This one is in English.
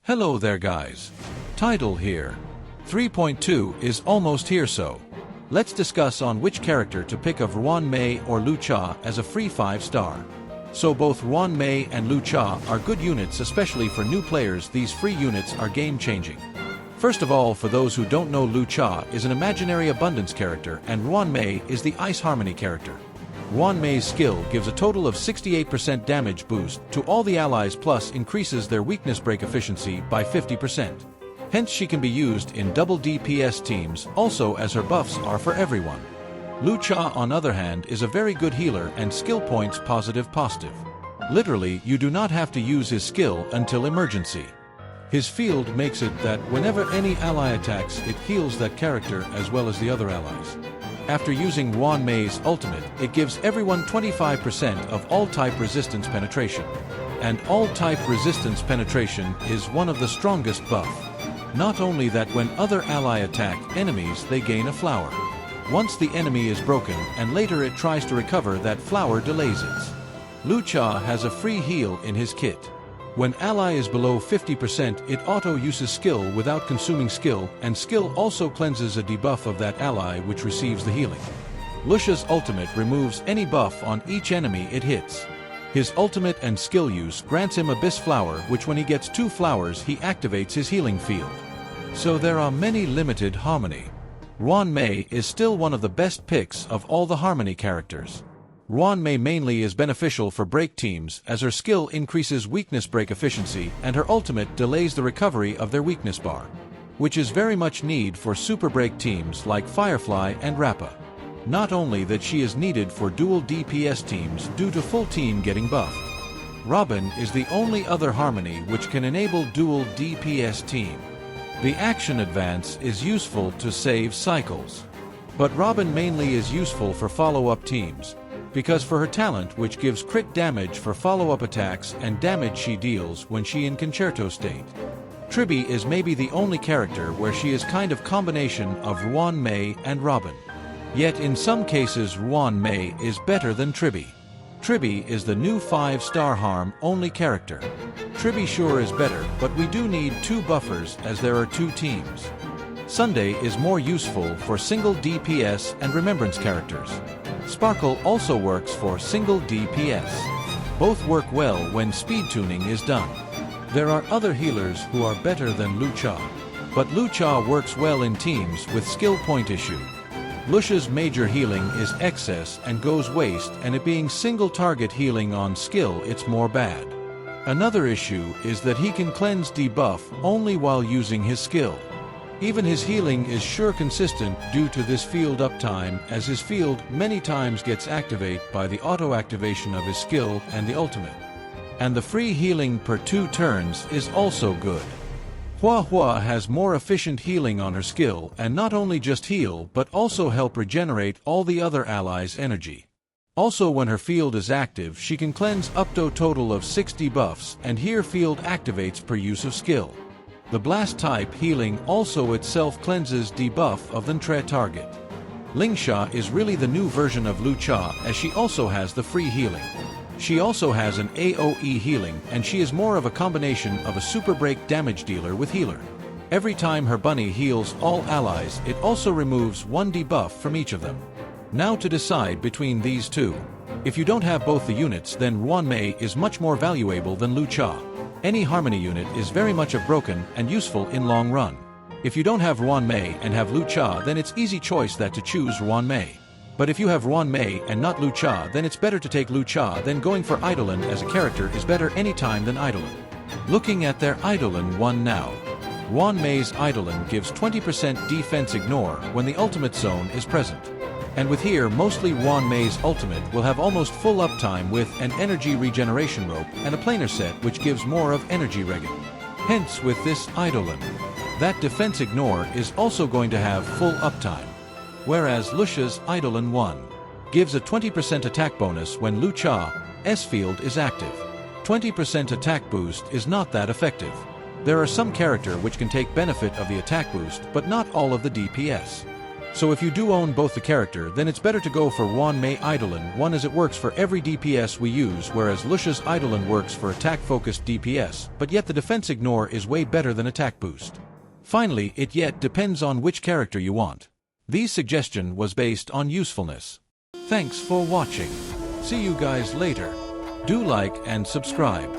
Hello there guys. Title here. 3.2 is almost here, so let's discuss on which character to pick of Ruan Mei or Loucha as a free 5-star. So both Ruan Mei and Loucha are good units, especially for new players. These free units are game-changing. First of all, for those who don't know, Loucha is an imaginary abundance character and Ruan Mei is the ice harmony character. Ruan Mei's skill gives a total of 68% damage boost to all the allies, plus increases their weakness break efficiency by 50%. Hence she can be used in double DPS teams, also as her buffs are for everyone. Loucha, on other hand, is a very good healer and skill points positive. Literally, you do not have to use his skill until emergency. His field makes it that whenever any ally attacks, it heals that character as well as the other allies. After using Ruan Mei's ultimate, it gives everyone 25% of all-type resistance penetration. And all-type resistance penetration is one of the strongest buff. Not only that, when other ally attack enemies, they gain a flower. Once the enemy is broken and later it tries to recover, that flower delays it. Loucha has a free heal in his kit. When ally is below 50%, it auto-uses skill without consuming skill, and skill also cleanses a debuff of that ally which receives the healing. Loucha's ultimate removes any buff on each enemy it hits. His ultimate and skill use grants him Abyss Flower, which when he gets 2 flowers he activates his healing field. So there are many limited harmony. Ruan Mei is still one of the best picks of all the harmony characters. Ruan Mei mainly is beneficial for break teams as her skill increases weakness break efficiency and her ultimate delays the recovery of their weakness bar, which is very much need for super break teams like Firefly and Rappa. Not only that, she is needed for dual DPS teams due to full team getting buffed. Robin is the only other harmony which can enable dual DPS team. The action advance is useful to save cycles, but Robin mainly is useful for follow-up teams, because for her talent which gives crit damage for follow-up attacks and damage she deals when she in concerto state. Tribby is maybe the only character where she is kind of combination of Ruan Mei and Robin. Yet in some cases Ruan Mei is better than Tribby. Tribby is the new 5-star harm only character. Tribby sure is better, but we do need 2 buffers as there are 2 teams. Sunday is more useful for single DPS and remembrance characters. Sparkle also works for single DPS. Both work well when speed tuning is done. There are other healers who are better than Loucha, but Loucha works well in teams with skill point issue. Loucha's major healing is excess and goes waste, and it being single target healing on skill, it's more bad. Another issue is that he can cleanse debuff only while using his skill. Even his healing is sure consistent due to this field uptime, as his field many times gets activated by the auto-activation of his skill and the ultimate. And the free healing per 2 turns is also good. Hua has more efficient healing on her skill, and not only just heal but also help regenerate all the other allies' energy. Also, when her field is active, she can cleanse up to a total of 6 debuffs, and here field activates per use of skill. The blast type healing also itself cleanses debuff of the target. Loucha is really the new version of Loucha, as she also has the free healing. She also has an AoE healing, and she is more of a combination of a super break damage dealer with healer. Every time her bunny heals all allies, it also removes 1 debuff from each of them. Now to decide between these 2. If you don't have both the units, then Ruan Mei is much more valuable than Loucha. Any harmony unit is very much broken and useful in long run. If you don't have Ruan Mei and have Loucha, then it's easy choice that to choose Ruan Mei. But if you have Ruan Mei and not Loucha, then it's better to take Loucha. Then going for Eidolon as a character is better any time than Eidolon. Looking at their Eidolon 1 now. Ruan Mei's Eidolon gives 20% defense ignore when the ultimate zone is present. And with here, mostly Ruan Mei's ultimate will have almost full uptime with an energy regeneration rope and a planar set which gives more of energy regen. Hence with this Eidolon, that defense ignore is also going to have full uptime. Whereas Loucha's Eidolon 1 gives a 20% attack bonus when Loucha's field is active. 20% attack boost is not that effective. There are some character which can take benefit of the attack boost, but not all of the DPS. So if you do own both the character, then it's better to go for Ruan Mei Eidolon 1 as it works for every DPS we use, whereas Lucia's Eidolon works for attack-focused DPS, but yet the defense ignore is way better than attack boost. Finally, it yet depends on which character you want. These suggestion was based on usefulness. Thanks for watching. See you guys later. Do like and subscribe.